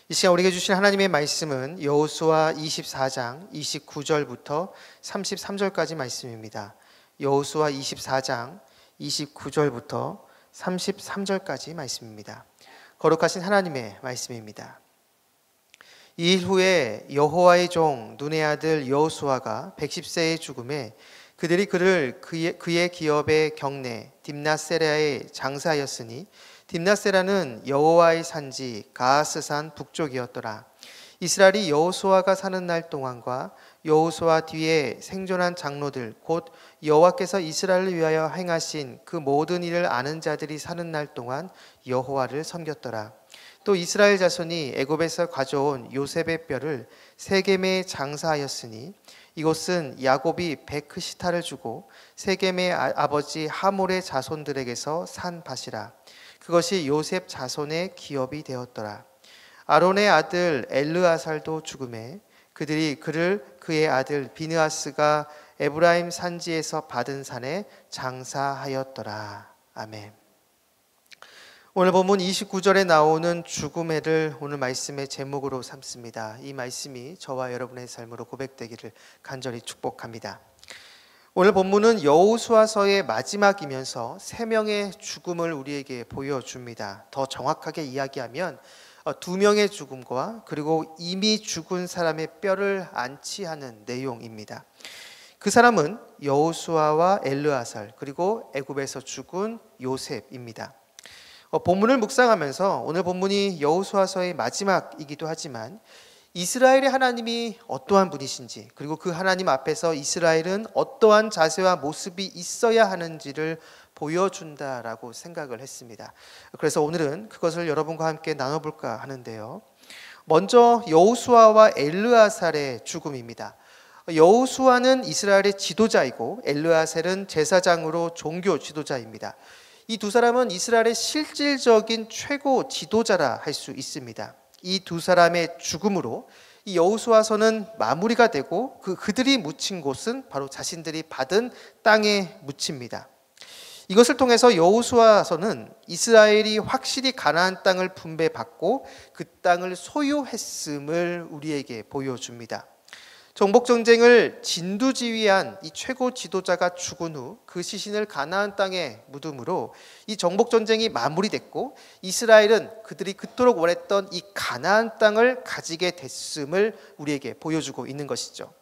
이 시간 우리에게 주신 하나님의 말씀은 여호수아 24장 29절부터 33절까지 말씀입니다. 여호수아 24장 29절부터 33절까지 말씀입니다. 거룩하신 하나님의 말씀입니다. 이 일 후에 여호와의 종 눈의 아들 여호수아가 110세의 죽음에 그들이 그를 그의 기업의 경내 딥낫세라에 장사하였으니 딥낫세라는 여호와의 산지 가하스산 북쪽이었더라. 이스라엘이 여호수아가 사는 날 동안과 여호수아 뒤에 생존한 장로들 곧 여호와께서 이스라엘을 위하여 행하신 그 모든 일을 아는 자들이 사는 날 동안 여호와를 섬겼더라. 또 이스라엘 자손이 애굽에서 가져온 요셉의 뼈를 세겜에 장사하였으니 이곳은 야곱이 베크시타를 주고 세겜의 아버지 하몰의 자손들에게서 산 밭이라. 그것이 요셉 자손의 기업이 되었더라. 아론의 아들 엘르아살도 죽음에 그들이 그를 그의 아들 비느하스가 에브라임 산지에서 받은 산에 장사하였더라. 아멘. 오늘 본문 29절에 나오는 죽음해를 오늘 말씀의 제목으로 삼습니다. 이 말씀이 저와 여러분의 삶으로 고백되기를 간절히 축복합니다. 오늘 본문은 여호수아서의 마지막이면서 세 명의 죽음을 우리에게 보여줍니다. 더 정확하게 이야기하면 두 명의 죽음과 그리고 이미 죽은 사람의 뼈를 안치하는 내용입니다. 그 사람은 여호수아와 엘르아살 그리고 애굽에서 죽은 요셉입니다. 본문을 묵상하면서 오늘 본문이 여호수아서의 마지막이기도 하지만 이스라엘의 하나님이 어떠한 분이신지 그리고 그 하나님 앞에서 이스라엘은 어떠한 자세와 모습이 있어야 하는지를 보여준다라고 생각을 했습니다. 그래서 오늘은 그것을 여러분과 함께 나눠볼까 하는데요. 먼저 여호수아와 엘르아살의 죽음입니다. 여호수아는 이스라엘의 지도자이고 엘르아살은 제사장으로 종교 지도자입니다. 이 두 사람은 이스라엘의 실질적인 최고 지도자라 할 수 있습니다. 이 두 사람의 죽음으로 이 여호수아서는 마무리가 되고 그들이 묻힌 곳은 바로 자신들이 받은 땅에 묻힙니다. 이것을 통해서 여호수아서는 이스라엘이 확실히 가나안 땅을 분배받고 그 땅을 소유했음을 우리에게 보여줍니다. 정복전쟁을 진두지휘한 이 최고 지도자가 죽은 후 그 시신을 가나안 땅에 묻음으로 이 정복전쟁이 마무리됐고 이스라엘은 그들이 그토록 원했던 이 가나안 땅을 가지게 됐음을 우리에게 보여주고 있는 것이죠.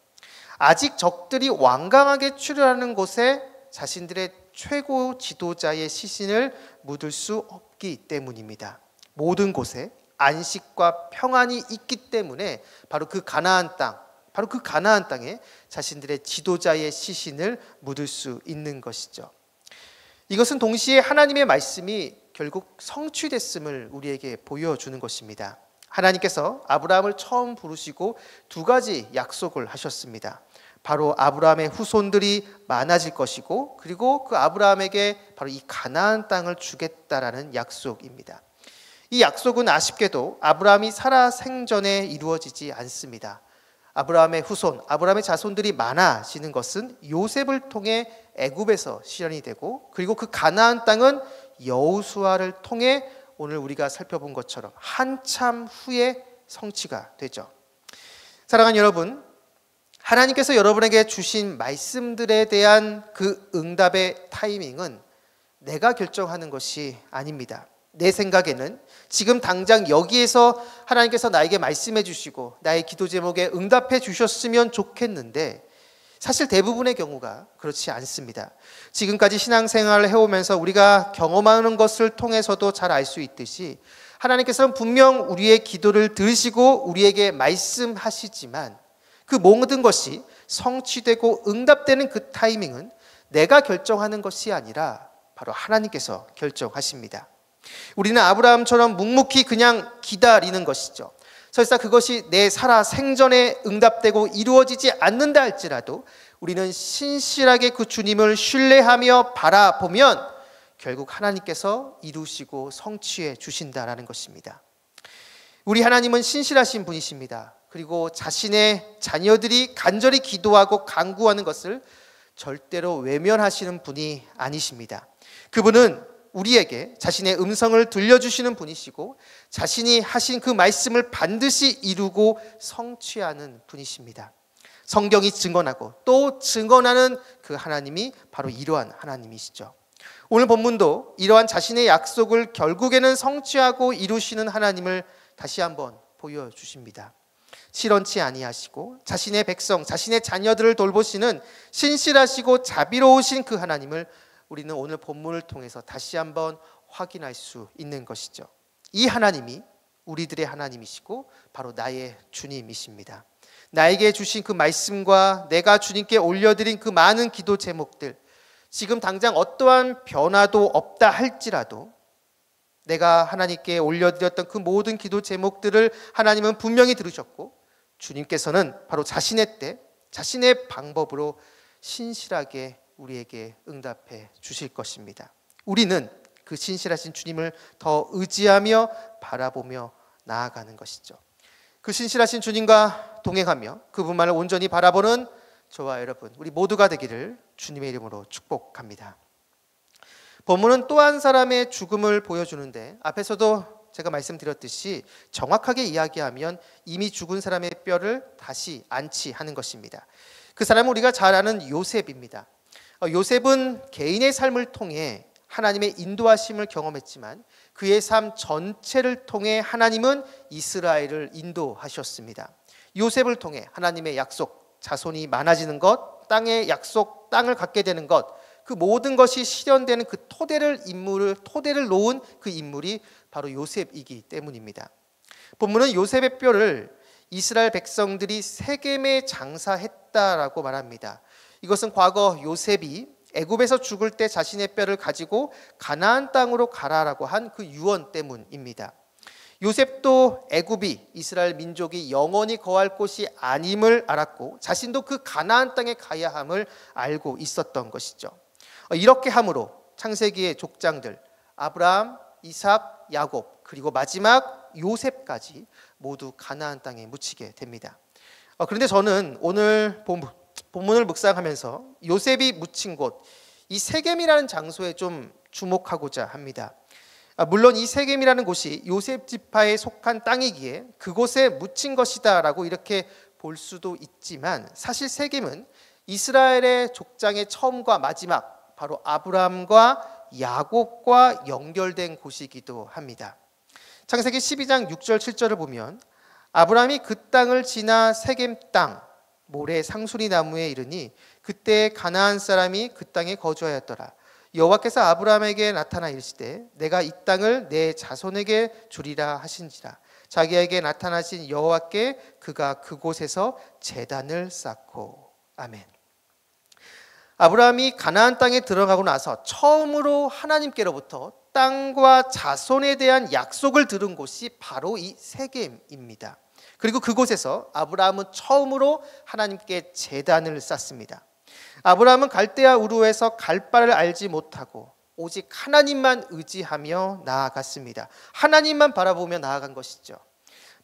아직 적들이 완강하게 출현하는 곳에 자신들의 최고 지도자의 시신을 묻을 수 없기 때문입니다. 모든 곳에 안식과 평안이 있기 때문에 바로 그 가나안 땅에 자신들의 지도자의 시신을 묻을 수 있는 것이죠. 이것은 동시에 하나님의 말씀이 결국 성취됐음을 우리에게 보여주는 것입니다. 하나님께서 아브라함을 처음 부르시고 두 가지 약속을 하셨습니다. 바로 아브라함의 후손들이 많아질 것이고 그리고 그 아브라함에게 바로 이 가나안 땅을 주겠다라는 약속입니다. 이 약속은 아쉽게도 아브라함이 살아 생전에 이루어지지 않습니다. 아브라함의 후손, 아브라함의 자손들이 많아지는 것은 요셉을 통해 애굽에서 실현이 되고 그리고 그 가나안 땅은 여호수아를 통해 오늘 우리가 살펴본 것처럼 한참 후에 성취가 되죠. 사랑하는 여러분, 하나님께서 여러분에게 주신 말씀들에 대한 그 응답의 타이밍은 내가 결정하는 것이 아닙니다. 내 생각에는 지금 당장 여기에서 하나님께서 나에게 말씀해 주시고 나의 기도 제목에 응답해 주셨으면 좋겠는데 사실 대부분의 경우가 그렇지 않습니다. 지금까지 신앙생활을 해오면서 우리가 경험하는 것을 통해서도 잘 알 수 있듯이 하나님께서는 분명 우리의 기도를 들으시고 우리에게 말씀하시지만 그 모든 것이 성취되고 응답되는 그 타이밍은 내가 결정하는 것이 아니라 바로 하나님께서 결정하십니다. 우리는 아브라함처럼 묵묵히 그냥 기다리는 것이죠. 설사 그것이 내 살아 생전에 응답되고 이루어지지 않는다 할지라도 우리는 신실하게 그 주님을 신뢰하며 바라보면 결국 하나님께서 이루시고 성취해 주신다라는 것입니다. 우리 하나님은 신실하신 분이십니다. 그리고 자신의 자녀들이 간절히 기도하고 간구하는 것을 절대로 외면하시는 분이 아니십니다. 그분은 우리에게 자신의 음성을 들려주시는 분이시고 자신이 하신 그 말씀을 반드시 이루고 성취하는 분이십니다. 성경이 증언하고 또 증언하는 그 하나님이 바로 이러한 하나님이시죠. 오늘 본문도 이러한 자신의 약속을 결국에는 성취하고 이루시는 하나님을 다시 한번 보여주십니다. 실언치 아니하시고 자신의 백성, 자신의 자녀들을 돌보시는 신실하시고 자비로우신 그 하나님을 우리는 오늘 본문을 통해서 다시 한번 확인할 수 있는 것이죠. 이 하나님이 우리들의 하나님이시고 바로 나의 주님이십니다. 나에게 주신 그 말씀과 내가 주님께 올려드린 그 많은 기도 제목들, 지금 당장 어떠한 변화도 없다 할지라도 내가 하나님께 올려드렸던 그 모든 기도 제목들을 하나님은 분명히 들으셨고 주님께서는 바로 자신의 때, 자신의 방법으로 신실하게 우리에게 응답해 주실 것입니다. 우리는 그 신실하신 주님을 더 의지하며 바라보며 나아가는 것이죠. 그 신실하신 주님과 동행하며 그분만을 온전히 바라보는 저와 여러분, 우리 모두가 되기를 주님의 이름으로 축복합니다. 본문은 또 한 사람의 죽음을 보여주는데 앞에서도 제가 말씀드렸듯이 정확하게 이야기하면 이미 죽은 사람의 뼈를 다시 안치하는 것입니다. 그 사람은 우리가 잘 아는 요셉입니다. 요셉은 개인의 삶을 통해 하나님의 인도하심을 경험했지만 그의 삶 전체를 통해 하나님은 이스라엘을 인도하셨습니다. 요셉을 통해 하나님의 약속, 자손이 많아지는 것, 땅의 약속, 땅을 갖게 되는 것, 그 모든 것이 실현되는 그 토대를 놓은 그 인물이 바로 요셉이기 때문입니다. 본문은 요셉의 뼈를 이스라엘 백성들이 세겜에 장사했다라고 말합니다. 이것은 과거 요셉이 애굽에서 죽을 때 자신의 뼈를 가지고 가나안 땅으로 가라라고 한 그 유언 때문입니다. 요셉도 애굽이 이스라엘 민족이 영원히 거할 곳이 아님을 알았고 자신도 그 가나안 땅에 가야 함을 알고 있었던 것이죠. 이렇게 함으로 창세기의 족장들 아브라함, 이삭, 야곱 그리고 마지막 요셉까지 모두 가나안 땅에 묻히게 됩니다. 그런데 저는 오늘 본문을 묵상하면서 요셉이 묻힌 곳, 이 세겜이라는 장소에 좀 주목하고자 합니다. 물론 이 세겜이라는 곳이 요셉 지파에 속한 땅이기에 그곳에 묻힌 것이다 라고 이렇게 볼 수도 있지만 사실 세겜은 이스라엘의 족장의 처음과 마지막 바로 아브라함과 야곱과 연결된 곳이기도 합니다. 창세기 12장 6절 7절을 보면 아브라함이 그 땅을 지나 세겜 땅 모래 상수리 나무에 이르니 그때 가나안 사람이 그 땅에 거주하였더라. 여호와께서 아브라함에게 나타나 이르시되 내가 이 땅을 내 자손에게 주리라 하신지라. 자기에게 나타나신 여호와께 그가 그곳에서 제단을 쌓고. 아멘. 아브라함이 가나안 땅에 들어가고 나서 처음으로 하나님께로부터 땅과 자손에 대한 약속을 들은 곳이 바로 이 세겜입니다. 그리고 그곳에서 아브라함은 처음으로 하나님께 제단을 쌓습니다. 아브라함은 갈대아 우르에서 갈 바를 알지 못하고 오직 하나님만 의지하며 나아갔습니다. 하나님만 바라보며 나아간 것이죠.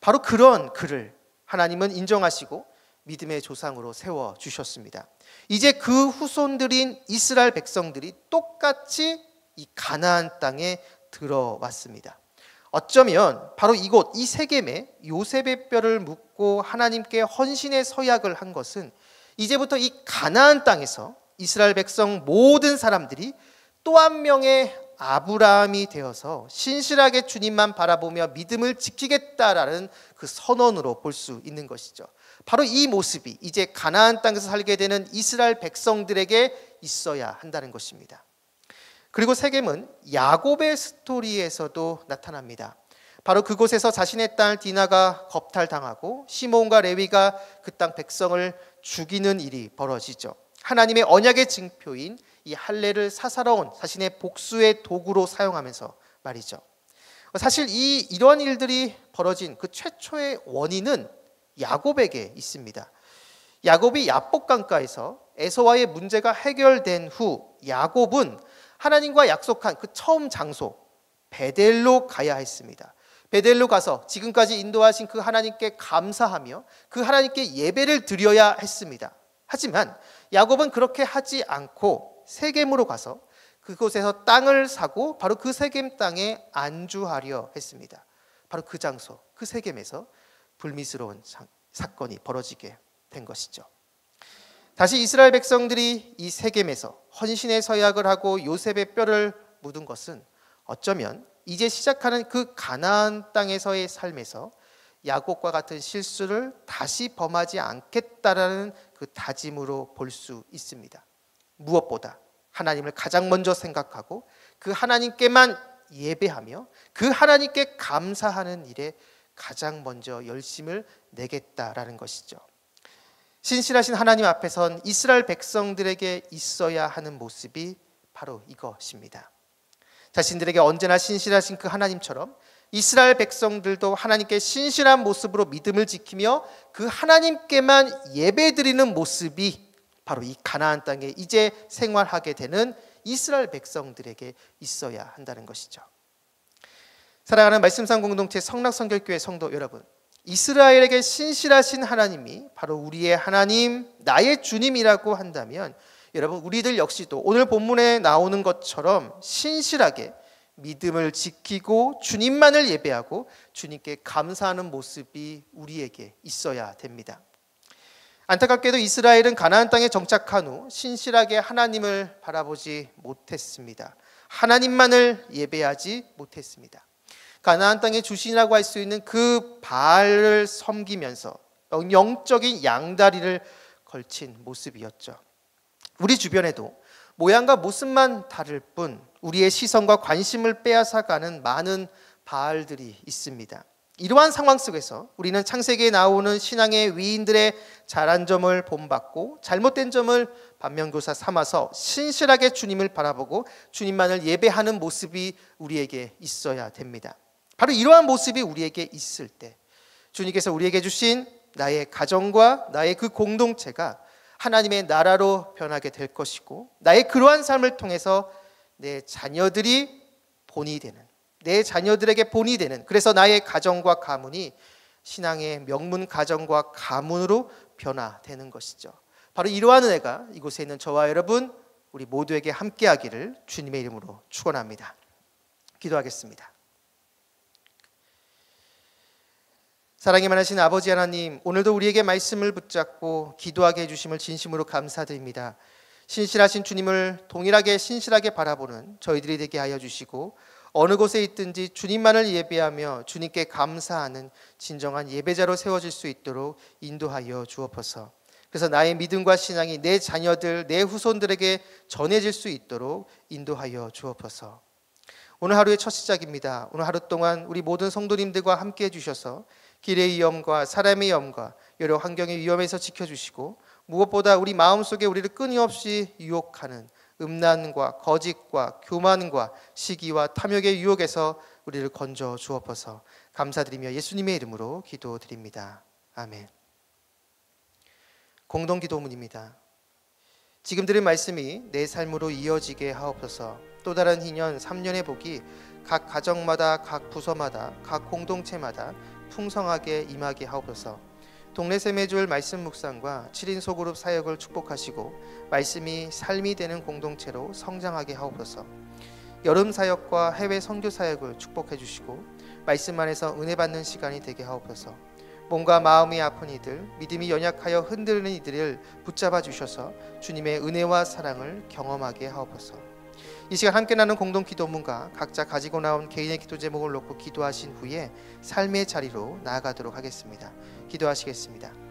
바로 그런 그를 하나님은 인정하시고 믿음의 조상으로 세워주셨습니다. 이제 그 후손들인 이스라엘 백성들이 똑같이 이 가나안 땅에 들어왔습니다. 어쩌면 바로 이곳 이 세겜에 요셉의 뼈를 묻고 하나님께 헌신의 서약을 한 것은 이제부터 이 가나안 땅에서 이스라엘 백성 모든 사람들이 또 한 명의 아브라함이 되어서 신실하게 주님만 바라보며 믿음을 지키겠다라는 그 선언으로 볼 수 있는 것이죠. 바로 이 모습이 이제 가나안 땅에서 살게 되는 이스라엘 백성들에게 있어야 한다는 것입니다. 그리고 세겜은 야곱의 스토리에서도 나타납니다. 바로 그곳에서 자신의 딸 디나가 겁탈당하고 시몬과 레위가 그 땅 백성을 죽이는 일이 벌어지죠. 하나님의 언약의 증표인 이 할례를 사사로운 자신의 복수의 도구로 사용하면서 말이죠. 사실 이러한 일들이 벌어진 그 최초의 원인은 야곱에게 있습니다. 야곱이 야복 강가에서 에서와의 문제가 해결된 후 야곱은 하나님과 약속한 그 처음 장소 베델로 가야 했습니다. 베델로 가서 지금까지 인도하신 그 하나님께 감사하며 그 하나님께 예배를 드려야 했습니다. 하지만 야곱은 그렇게 하지 않고 세겜으로 가서 그곳에서 땅을 사고 바로 그 세겜 땅에 안주하려 했습니다. 바로 그 장소, 그 세겜에서 불미스러운 사건이 벌어지게 된 것이죠. 다시 이스라엘 백성들이 이 세겜에서 헌신의 서약을 하고 요셉의 뼈를 묻은 것은 어쩌면 이제 시작하는 그 가나안 땅에서의 삶에서 야곱과 같은 실수를 다시 범하지 않겠다라는 그 다짐으로 볼 수 있습니다. 무엇보다 하나님을 가장 먼저 생각하고 그 하나님께만 예배하며 그 하나님께 감사하는 일에 가장 먼저 열심을 내겠다라는 것이죠. 신실하신 하나님 앞에선 이스라엘 백성들에게 있어야 하는 모습이 바로 이것입니다. 자신들에게 언제나 신실하신 그 하나님처럼 이스라엘 백성들도 하나님께 신실한 모습으로 믿음을 지키며 그 하나님께만 예배드리는 모습이 바로 이 가나안 땅에 이제 생활하게 되는 이스라엘 백성들에게 있어야 한다는 것이죠. 사랑하는 말씀상 공동체 성락성결교회 성도 여러분, 이스라엘에게 신실하신 하나님이 바로 우리의 하나님, 나의 주님이라고 한다면 여러분, 우리들 역시도 오늘 본문에 나오는 것처럼 신실하게 믿음을 지키고 주님만을 예배하고 주님께 감사하는 모습이 우리에게 있어야 됩니다. 안타깝게도 이스라엘은 가나안 땅에 정착한 후 신실하게 하나님을 바라보지 못했습니다. 하나님만을 예배하지 못했습니다. 가나안 땅의 주신이라고 할 수 있는 그 바알을 섬기면서 영적인 양다리를 걸친 모습이었죠. 우리 주변에도 모양과 모습만 다를 뿐 우리의 시선과 관심을 빼앗아가는 많은 바알들이 있습니다. 이러한 상황 속에서 우리는 창세기에 나오는 신앙의 위인들의 잘한 점을 본받고 잘못된 점을 반면교사 삼아서 신실하게 주님을 바라보고 주님만을 예배하는 모습이 우리에게 있어야 됩니다. 바로 이러한 모습이 우리에게 있을 때 주님께서 우리에게 주신 나의 가정과 나의 그 공동체가 하나님의 나라로 변하게 될 것이고 나의 그러한 삶을 통해서 내 자녀들이 본이 되는, 내 자녀들에게 본이 되는, 그래서 나의 가정과 가문이 신앙의 명문 가정과 가문으로 변화되는 것이죠. 바로 이러한 은혜가 이곳에 있는 저와 여러분 우리 모두에게 함께하기를 주님의 이름으로 축원합니다. 기도하겠습니다. 사랑이 많으신 아버지 하나님, 오늘도 우리에게 말씀을 붙잡고 기도하게 해주심을 진심으로 감사드립니다. 신실하신 주님을 동일하게 신실하게 바라보는 저희들이 되게 하여 주시고 어느 곳에 있든지 주님만을 예배하며 주님께 감사하는 진정한 예배자로 세워질 수 있도록 인도하여 주옵소서. 그래서 나의 믿음과 신앙이 내 자녀들, 내 후손들에게 전해질 수 있도록 인도하여 주옵소서. 오늘 하루의 첫 시작입니다. 오늘 하루 동안 우리 모든 성도님들과 함께 해주셔서 길의 위험과 사람의 위험과 여러 환경의 위험에서 지켜주시고 무엇보다 우리 마음속에 우리를 끊임없이 유혹하는 음란과 거짓과 교만과 시기와 탐욕의 유혹에서 우리를 건져 주옵소서. 감사드리며 예수님의 이름으로 기도드립니다. 아멘. 공동기도문입니다. 지금 들은 말씀이 내 삶으로 이어지게 하옵소서. 또 다른 희년 3년의 복이 각 가정마다, 각 부서마다, 각 공동체마다 풍성하게 임하게 하옵소서. 동네 샘의줄 말씀 묵상과 7인 소그룹 사역을 축복하시고 말씀이 삶이 되는 공동체로 성장하게 하옵소서. 여름 사역과 해외 선교 사역을 축복해 주시고 말씀 안에서 은혜 받는 시간이 되게 하옵소서. 몸과 마음이 아픈 이들, 믿음이 연약하여 흔들리는 이들을 붙잡아 주셔서 주님의 은혜와 사랑을 경험하게 하옵소서. 이 시간 함께 나눈 공동 기도문과 각자 가지고 나온 개인의 기도 제목을 놓고 기도하신 후에 삶의 자리로 나아가도록 하겠습니다. 기도하시겠습니다.